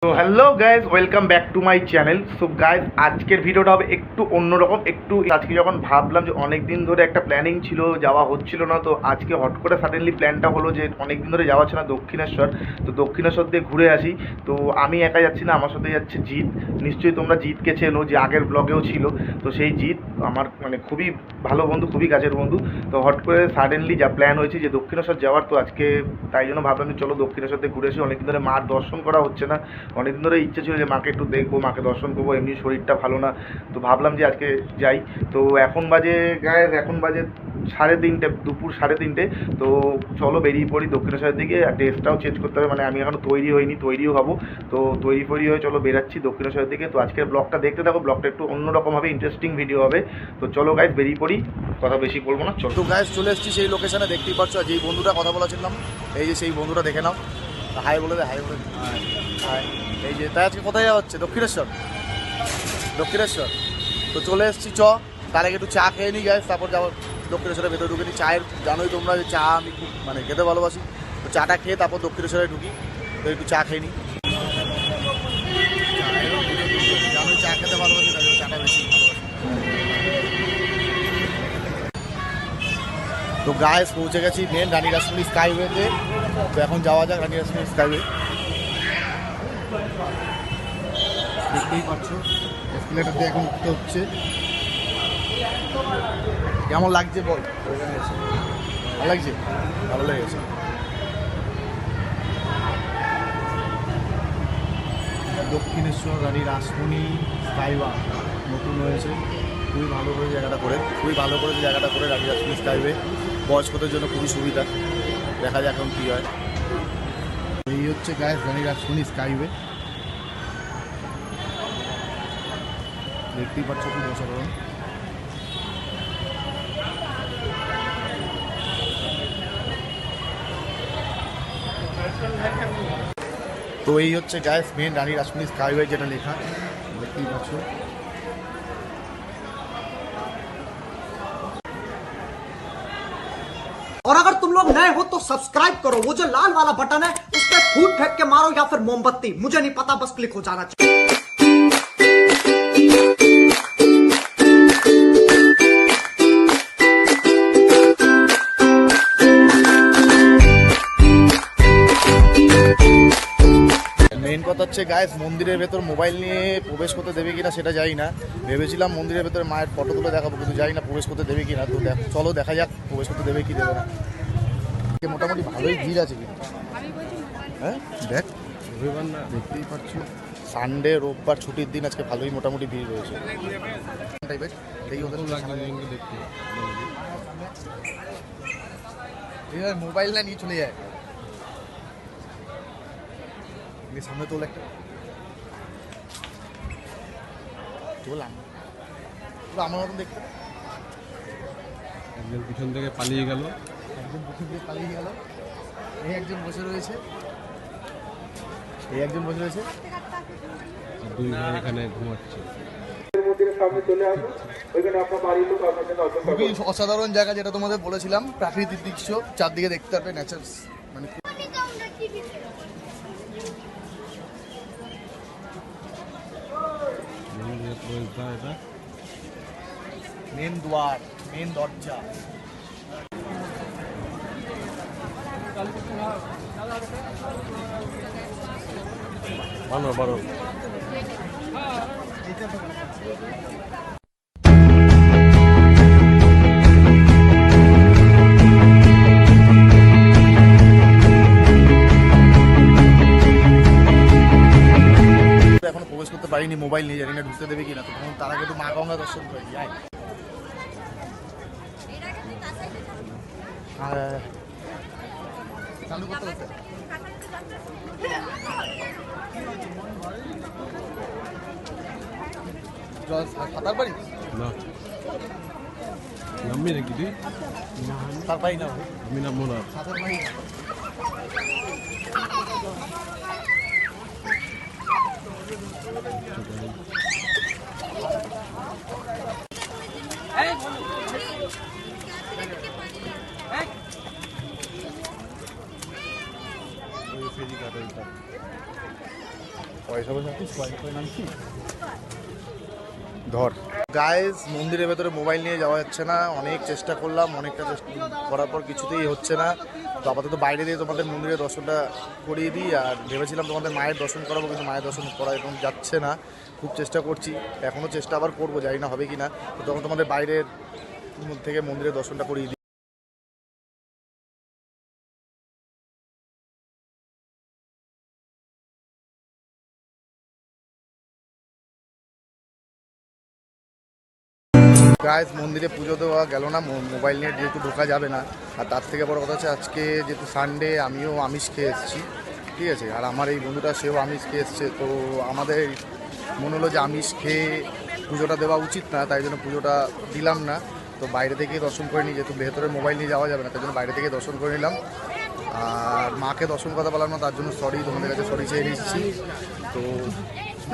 তো hello guys, welcome back to my channel. So guys, আজকের ভিডিওটা হবে একটু অন্যরকম। আজকে যখন ভাবলাম যে অনেক দিন ধরে একটা প্ল্যানিং ছিল, যাওয়া হচ্ছিল না, তো আজকে হট করে সাডেনলি প্ল্যানটা হলো যে অনেক দিন ধরে যাওয়া ছিল না দক্ষিণেশ্বর। তো দক্ষিণেশ্বর দিয়ে ঘুরে আসি। তো আমি একা যাচ্ছি না, আমার সাথে যাচ্ছে জিৎ। নিশ্চয়ই তোমরা জিৎকে চেনো, যে আগের ব্লগেও ছিল। তো সেই জিৎ আমার মানে খুবই ভালো বন্ধু, খুবই কাছের বন্ধু। তো হট করে সাডেনলি যা প্ল্যান হয়েছে যে দক্ষিণেশ্বর যাওয়ার, তো আজকে তাই জন্য ভাবলাম যে চলো দক্ষিণেশ্বর দিয়ে ঘুরে আসি। অনেকদিন ধরে মার দর্শন করা হচ্ছে না, অনেকদিন ধরে ইচ্ছে ছিল যে মাকে একটু দেখবো, মাকে দর্শন করবো। এমনি শরীরটা ভালো না, তো ভাবলাম যে আজকে যাই। তো এখন বাজে গায়েস, এখন বাজে 3:30, দুপুর 3:30। তো চলো বেরিয়ে পড়ি দক্ষিণেশ্বরের দিকে। আর ড্রেসটাও চেঞ্জ করতে হবে, মানে আমি এখনও তৈরি হইনি, তৈরিও হবো। তো তৈরি ফৈরি হয়ে চলো বেরাচ্ছি দক্ষিণেশ্বরের দিকে। তো আজকের ব্লগটা দেখতে থাকো, ব্লগটা একটু অন্যরকম হবে, ইন্টারেস্টিং ভিডিও হবে। তো চলো গাইস বেরিয়ে পড়ি, কথা বেশি বলবো না, চলো। তো গাইস চলে এসেছি সেই লোকেশনে, দেখতেই পাচ্ছ। আর যেই বন্ধুটা কথা বলেছিলাম, এই যে সেই বন্ধুটা, দেখে নাও। হাই বলে দে, হাই বলে দে। হাই। এই যে তাই আজকে কোথায় যাওয়া হচ্ছে? দক্ষিণেশ্বর। দক্ষিণেশ্বর তো চলে এসেছি। তার আগে একটু চা খেয়ে নিই গাইস, তারপর যাবো দক্ষিণেশ্বরের ভেতরে ঢুকে নিই। চায়ের জানোই তোমরা যে চা আমি খুব মানে খেতে ভালোবাসি। তো চাটা খেয়ে তারপর দক্ষিণেশ্বরে ঢুকি। তো একটু চা খেয়ে নিই। জানোই চা খেতে ভালোবাসি, তাই জন্য চাটা বেশি ভালোবাসি। তো গাইস পৌঁছে গেছি মেন রানী রাসমণি স্কাইওয়েতে। তো এখন যাওয়া যাক রানী রাসমণি স্কাইওয়ে। দেখতেই পাচ্ছ এসকেলেটার দিয়ে এখন উঠতে হচ্ছে। কেমন লাগছে বল? ভালো লাগছে? ভালো লেগেছে। দক্ষিণেশ্বর রানী রাসমণি স্কাইওয়ে নতুন হয়েছে, খুবই ভালো করেছে জায়গাটা করে, খুবই ভালো করেছে জায়গাটা করে রানী রাসমণি স্কাইওয়ে। বয়স্কদের জন্য খুবই সুবিধা। দেখা যাক এখন কী হয়। এই হচ্ছে গায়ে রানী রাসমণি স্কাইওয়ে, দেখতেই পাচ্ছ, খুব অসাধারণ। তো এই হচ্ছে গাইস মেন রানী রাসমণি স্কাইওয়ে, যেটা লেখা দেখতেই পাচ্ছ। और अगर तुम लोग नए हो तो सब्सक्राइब करो, वो जो लाल वाला बटन है उस पर फूट फेंक के मारो या फिर मोमबत्ती, मुझे नहीं पता, बस क्लिक हो जाना चाहिए। মেন কথা হচ্ছে গাইস, মন্দিরের ভেতর মোবাইল নিয়ে প্রবেশ করতে দেবে কিনা সেটা জানি না। ভেবেছিলাম মন্দিরের ভেতরে মায়ের ফটো তুলে দেখাবো, কিন্তু জানি না প্রবেশ করতে দেবে কিনা। তো চলো দেখা যাক প্রবেশ করতে দেবে কি দেবে না। মোটামুটি ভালোই ভিড় আছে কিন্তু। হ্যাঁ দেখ, রবিবার না, দেখতেই পাচ্ছ সানডে রোববার ছুটির দিন, আজকে ভালোই মোটামুটি ভিড় রয়েছে। টাইপের এই ওদের দেখতে মোবাইল না নিয়ে চলে যায় সামনে। তোল একটা, তোলাম আমার মতন দেখতে। একজন পিছন থেকে পালিয়ে গেল, একজন পিছন থেকে পালিয়ে গেল। এই একজন বসে রয়েছে, এই একজন বসে রয়েছে, দুই ভাই এখানে ঘুমাচ্ছে। খুবই অসাধারণ জায়গা, যেটা তোমাদের বলেছিলাম। প্রাকৃতিক দৃশ্য চারদিকে দেখতে পারবে, ন্যাচার মানে এটা মেন দ্বার, মেন দরজা। বারো এখনো প্রবেশ করতে পারিনি, মোবাইল নিয়ে, জানি না ঢুকতে দেবে কিনা। তো তার আগে একটু মা গঙ্গা দর্শন করে যাই। চালু করতে হচ্ছে সাঁতার পারি না, নামবি নাকি তুই? সাঁতার পারি না, আমি নামবো না। সাঁতার পারি না। ফেরি কাটা পয়সা নামছি ধর। গাইজ মন্দিরের ভেতরে মোবাইল নিয়ে যাওয়া যাচ্ছে না, অনেক চেষ্টা করলাম, অনেকটা চেষ্টা করার পর কিছুতেই হচ্ছে না। তো আপাতত বাইরে দিয়ে তোমাদের মন্দিরের দর্শনটা করিয়ে দিই। আর ভেবেছিলাম তোমাদের মায়ের দর্শন করাবো, কিন্তু মায়ের দর্শন করা এখন যাচ্ছে না। খুব চেষ্টা করছি, এখনও চেষ্টা আবার করবো, জানি না হবে কি না। তো তখন তোমাদের বাইরের থেকে মন্দিরের দর্শনটা করিয়ে দিই। গাইজ মন্দিরে পুজো দেওয়া গেল না, মোবাইল নিয়ে যেহেতু ঢোকা যাবে না। আর তার থেকে বড় কথা হচ্ছে আজকে যেহেতু সানডে, আমিও আমিষ খেয়ে এসেছি, ঠিক আছে। আর আমার এই বন্ধুটা সেও আমিষ খেয়ে এসছে। তো আমাদের মনে হলো যে আমিষ খেয়ে পুজোটা দেওয়া উচিত না, তাই জন্য পুজোটা দিলাম না। তো বাইরে থেকেই দর্শন করে নিই, যেহেতু ভেতরে মোবাইল নিয়ে যাওয়া যাবে না, তাই জন্য বাইরে থেকে দর্শন করে নিলাম। আর মাকে দর্শন করতে পারলাম না, তার জন্য সরি, তোমাদের কাছে সরি চেয়ে নিচ্ছি। তো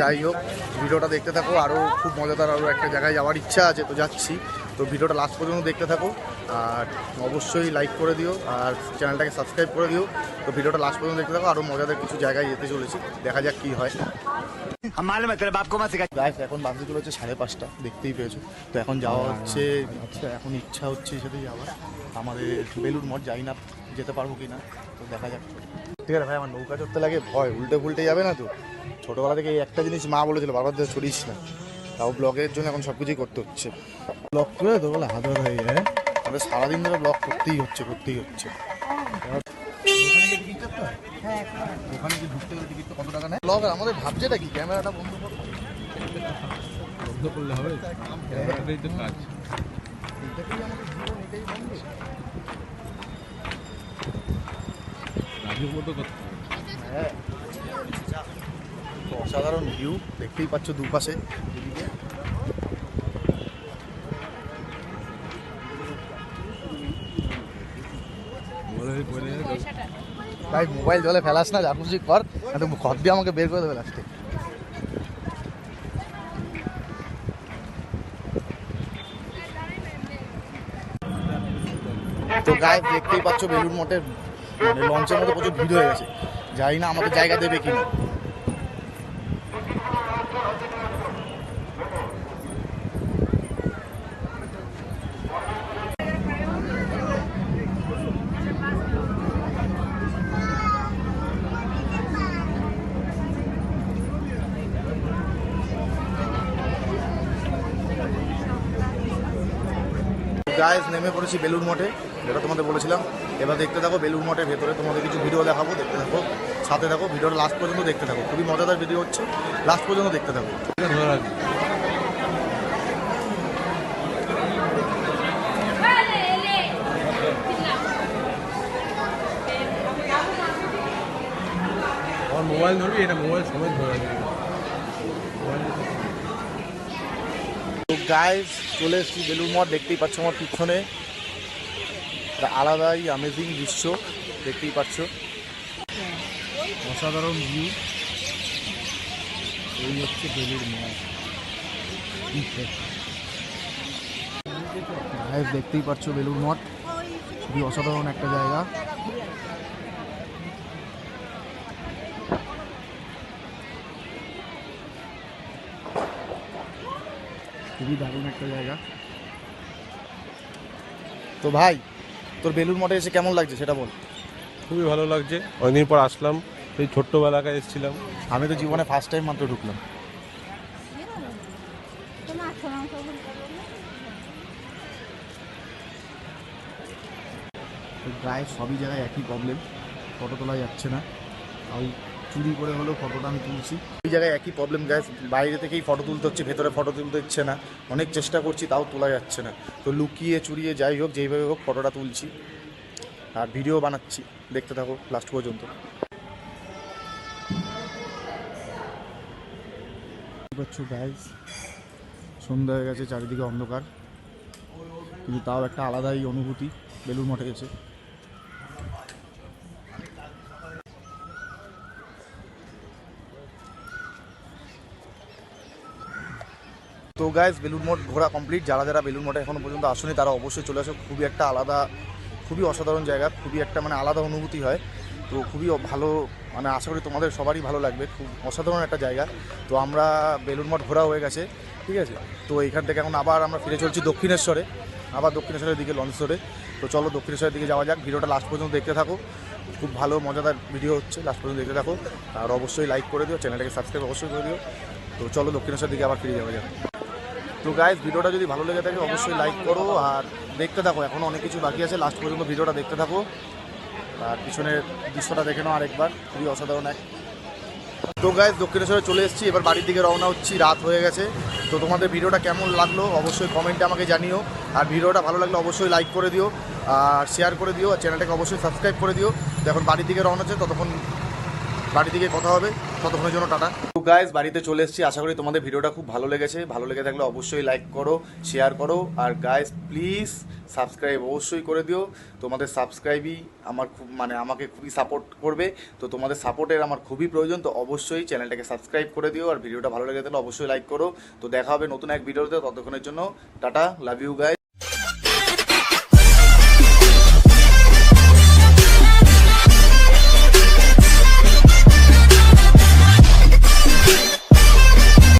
যাই হোক, ভিডিওটা দেখতে থাকো, আরও খুব মজাদার আরও একটা জায়গায় যাওয়ার ইচ্ছা আছে, তো যাচ্ছি। তো ভিডিওটা লাস্ট পর্যন্ত দেখতে থাকো, আর অবশ্যই লাইক করে দিও, আর চ্যানেলটাকে সাবস্ক্রাইব করে দিও। তো ভিডিওটা লাস্ট পর্যন্ত দেখতে থাকো, আরও মজাদার কিছু জায়গায় যেতে চলেছি, দেখা যাক কী হয়। এখন বাজে চলেছে 5:30, দেখতেই পেয়েছো। তো এখন যাওয়া হচ্ছে, এখন ইচ্ছা হচ্ছে সাথে যাওয়ার আমাদের বেলুড় মঠ, যাই না যেতে পারবো কি না, তো দেখা যাক। ঠিক আছে ভাই, আমার নৌকা চড়তে লাগে ভয়, উল্টে যাবে না তো। ছোটোবেলা থেকে এই একটা জিনিস মা বলেছিল, বারবার ধরে ছড়িস না, তাও ব্লগের জন্য এখন সব কিছুই করতে হচ্ছে। ব্লগ করে তো বলে হাত হয়ে যায়, আমাদের সারাদিন ধরে ব্লগ করতেই হচ্ছে। ওখানে কি ঢুকতে গেলে টিকিট কত টাকা নেয়? ব্লগ আমাদের ভাবছেটা কি, ক্যামেরাটা বন্ধ করো, বন্ধ করলে হবে, ক্যামেরাটাই তো কাজ। রাজুর মতো করতে হবে। হ্যাঁ, অসাধারণ ভিউ দেখতেই পাচ্ছ দুপাশে। ভাই মোবাইল জলে ফেলাস না, যা খুশি কর, খত দিয়ে আমাকে বের করে দেবে লাস্টে। তো গায়ে দেখতেই পাচ্ছ বেলুড় মঠের মানে লঞ্চের মধ্যে প্রচুর ভিড় হয়ে গেছে, জানি না আমাদের জায়গা দেবে কিনা। গাইজ নেমে পড়েছি বেলুড় মঠে, যেটা তোমাদের বলেছিলাম। এবার দেখতে থাকো বেলুড় মঠের ভেতরে তোমাদের কিছু ভিডিও দেখাবো, দেখতে থাকো, সাথে থাকো, ভিডিওটা লাস্ট পর্যন্ত দেখতে থাকো, খুবই মজাদার ভিডিও হচ্ছে, লাস্ট পর্যন্ত দেখতে থাকো। আমার মোবাইল ধরবি, এটা মোবাইল সমেত ধরে রাখবি। তো গাইজ চলে এসেছি বেলুড় মঠ, দেখতেই পাচ্ছ আমার পিছনে, একটা আলাদাই অ্যামেজিং দৃশ্য দেখতেই পাচ্ছ, অসাধারণ ভিউ। এই হচ্ছে বেলুড় মঠ, গাইজ দেখতেই পাচ্ছ বেলুড় মঠ, খুবই অসাধারণ একটা জায়গা। খুবই দারুণ একটা জায়গা। তো ভাই, তোর বেলুড় মঠে এসে কেমন লাগছে সেটা বল। খুবই ভালো লাগছে, অনেকদিন পর আসলাম, সেই ছোট্টবেলাকায় এসেছিলাম। আমি তো জীবনে ফার্স্ট টাইম মাত্র ঢুকলাম। প্রায় সবই জায়গায় একই প্রবলেম, ফটো তোলা যাচ্ছে না, তাও চুরি করে হলেও ফটোটা আমি তুলছি। এই জায়গায় একই প্রবলেম গাইস, বাইরে থেকেই ফটো তুলতে হচ্ছে, ভেতরে ফটো তুলতে হচ্ছে না, অনেক চেষ্টা করছি তাও তোলা যাচ্ছে না। তো লুকিয়ে চুরিয়ে যাই হোক, যেইভাবে হোক ফটোটা তুলছি আর ভিডিও বানাচ্ছি, দেখতে থাকো লাস্ট পর্যন্ত। গাইস সন্ধ্যা হয়ে গেছে, চারিদিকে অন্ধকার, কিন্তু তাও একটা আলাদাই অনুভূতি বেলুড় মঠে গেছে। তো গাইস বেলুড় মঠ ঘোরা কমপ্লিট। যারা যারা বেলুড় মঠে এখনো পর্যন্ত আসেনি তারা অবশ্যই চলে আসো, খুবই একটা আলাদা, খুবই অসাধারণ জায়গা, খুবই একটা মানে আলাদা অনুভূতি হয়। তো খুবই ভালো, মানে আশা করি তোমাদের সবারই ভালো লাগবে। খুব অসাধারণ একটা জায়গা। তো আমরা বেলুড় মঠ ঘোরা হয়ে গেছে, ঠিক আছে। তো এইখান থেকে এখন আবার আমরা ফিরে চলছি দক্ষিণেশ্বরে, আবার দক্ষিণেশ্বরের দিকে লঞ্চ ধরে। তো চলো দক্ষিণেশ্বরের দিকে যাওয়া যাক। ভিডিওটা লাস্ট পর্যন্ত দেখতে থাকো, খুব ভালো মজাদার ভিডিও হচ্ছে, লাস্ট পর্যন্ত দেখতে থাকো। আর অবশ্যই লাইক করে দিও, চ্যানেলটাকে সাবস্ক্রাইব অবশ্যই করে দিও। তো চলো দক্ষিণেশ্বরের দিকে আবার ফিরে যাওয়া যাক। তো গাইজ, ভিডিওটা যদি ভালো লেগে থাকে অবশ্যই লাইক করো আর দেখতে থাকো, এখনও অনেক কিছু বাকি আছে। লাস্ট পর্যন্ত ভিডিওটা দেখতে থাকো আর পিছনের দৃশ্যটা দেখে নাও আরেকবার, খুবই অসাধারণ এক। তো গাইজ, দক্ষিণেশ্বরে চলে এসেছি, এবার বাড়ির দিকে রওনা হচ্ছি, রাত হয়ে গেছে। তো তোমাদের ভিডিওটা কেমন লাগলো অবশ্যই কমেন্টে আমাকে জানিও। আর ভিডিওটা ভালো লাগলে অবশ্যই লাইক করে দিও আর শেয়ার করে দিও, আর চ্যানেলটাকে অবশ্যই সাবস্ক্রাইব করে দিও। তো এখন বাড়ির দিকে রওনা হচ্ছে, ততক্ষণ বাড়ি থেকে কথা হবে, ততক্ষণের জন্য টাটা। তো গাইজ, বাড়িতে চলে এসেছি, আশা করি তোমাদের ভিডিওটা খুব ভালো লেগেছে। ভালো লেগে থাকলে অবশ্যই লাইক করো, শেয়ার করো, আর গাইজ প্লিজ সাবস্ক্রাইব অবশ্যই করে দিও। তোমাদের সাবস্ক্রাইবই আমার খুব, মানে আমাকে খুবই সাপোর্ট করবে। তো তোমাদের সাপোর্টের আমার খুবই প্রয়োজন। তো অবশ্যই চ্যানেলটাকে সাবস্ক্রাইব করে দিও আর ভিডিওটা ভালো লেগে থাকলে অবশ্যই লাইক করো। তো দেখা হবে নতুন এক ভিডিওতে, ততক্ষণের জন্য টাটা, লাভ ইউ গাইজ।